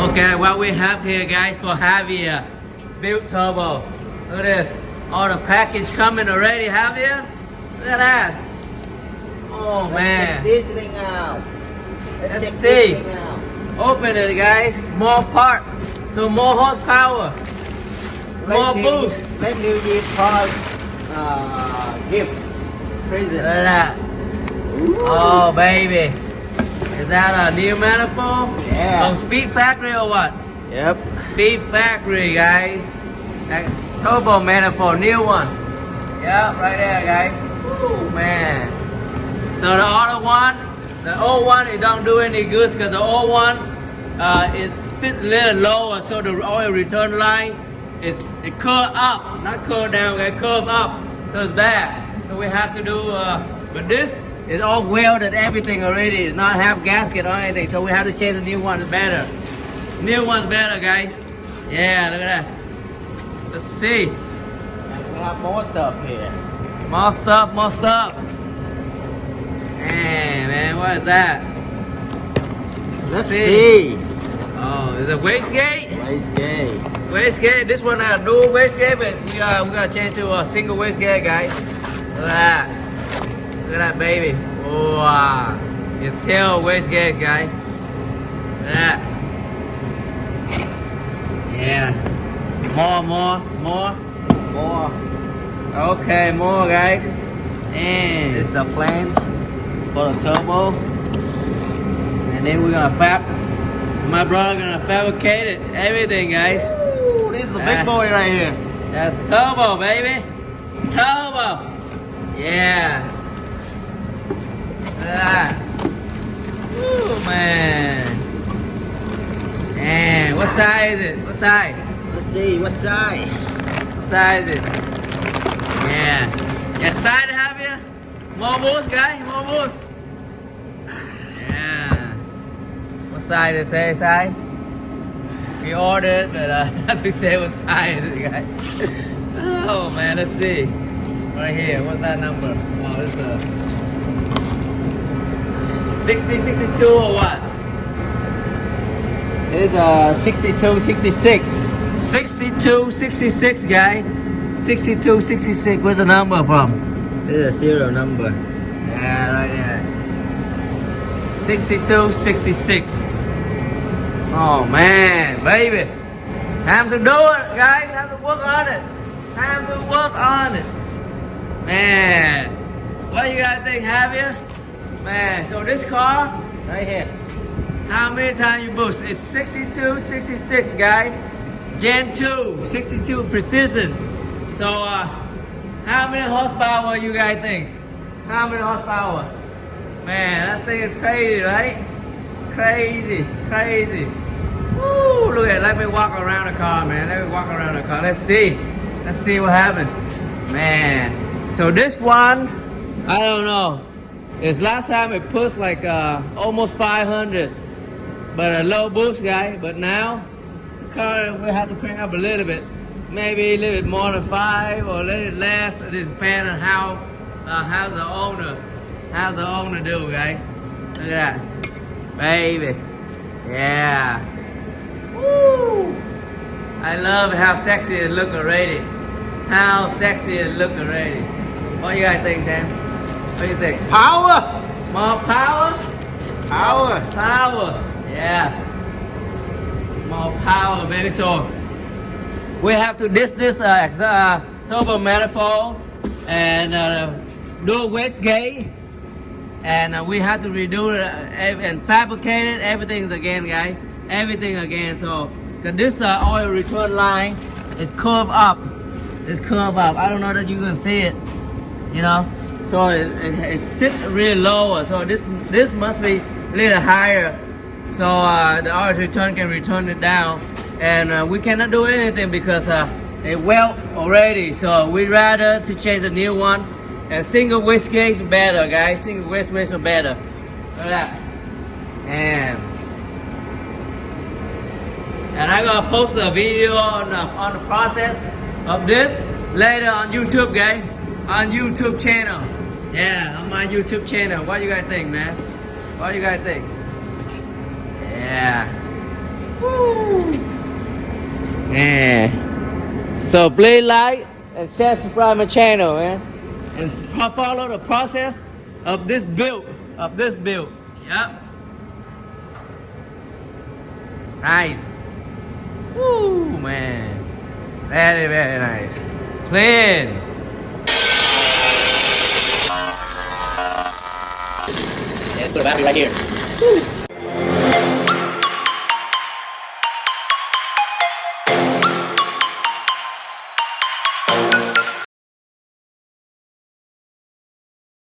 Okay, what we have here, guys, for Javier built turbo. Look at this. All the package coming already, Javier. Look at that. Oh man. Check this thing out. Let's check see. This thing out. Open it, guys. More part. So more horsepower. More boost. Let New Year prize gift. Present. Look at that. Oh baby. Is that a new manifold? Yeah. From Speed Factory or what? Yep. Speed Factory, guys. That turbo manifold, new one. Yeah, right there, guys. Ooh, man. So the other one, the old one, it don't do any good because the old one, it sits a little lower, so the oil return line, it curve up, not curve down, it curve up, so it's bad. So we have to do, but this is all welded, everything already. It's not have gasket or anything, so we have to change the new one. It's better. New one's better, guys. Yeah, look at that. Let's see. And we have more stuff here. More stuff, more stuff. Hey, man, what is that? Let's see. Oh, is it wastegate? Wastegate. Wastegate. This one has dual wastegate, but we gotta change to a single wastegate, guys. Look at that. Look at that, baby. Wow. You tell wastegate, guys. Look at that. Yeah. More. Okay, more, guys. And It's the flange for the turbo. and then we're gonna my brother gonna fabricate it, everything, guys. Ooh, this is the big boy right here. That's turbo, baby. Turbo. Yeah. Look at that. Woo, man. And what size is it? What size? Let's see, what side? What size is it? Yeah. Excited, have you? More boost, guys. More boost. Yeah. What side is it? Side? We ordered, but I have to say what size is it, guys. Oh man, let's see. Right here. What's that number? Oh, this is a 60, 62 or what? It's a 62, 66. 62, 66, guy. 62, 66. Where's the number from? This is a serial number. Yeah, right there. 62, 66. Oh man, baby. Time to do it, guys. Time to work on it. Time to work on it. Man. What you guys think, have you? Man, so this car, Right here. how many times you boost? It's 62, 66, guy. Gen 2, 62 precision. So, how many horsepower you guys think? How many horsepower? Man, that thing is crazy, right? Crazy. Woo, look at it. Let me walk around the car, man. Let me walk around the car. Let's see what happened. Man, so this one, I don't know. It's last time it pushed like almost 500, but a low boost, guy. But now, the car will have to crank up a little bit. Maybe a little bit more than 5 or a little bit less. It depends on how's the owner do, guys. Look at that, baby. Yeah. Woo! I love how sexy it look already. How sexy it look already. What you guys think, Sam? What do you think? Power! More power? Power! Power. Yes. More power, baby. So we have to this turbo manifold and dual wastegate, and we have to redo it and fabricate it. Everything's again, guys. Everything again. So this oil return line is curved up. It's curved up. I don't know that you can see it. You know. So it sits really lower. So this must be a little higher. So the oil return can return it down. And we cannot do anything because it weld already. So we'd rather to change a new one. And single wastegate is better, guys. Single wastegate is better. Look at that. And I'm gonna post a video on the process of this later on YouTube, guys. On YouTube channel. Yeah, on my YouTube channel. What you guys think, man? What do you guys think? Yeah. Woo. Man. So please like and share, subscribe my channel, man. And follow the process of this build. Yep. Nice. Woo, man. Very, very nice. Clean. Let's put a battery right here.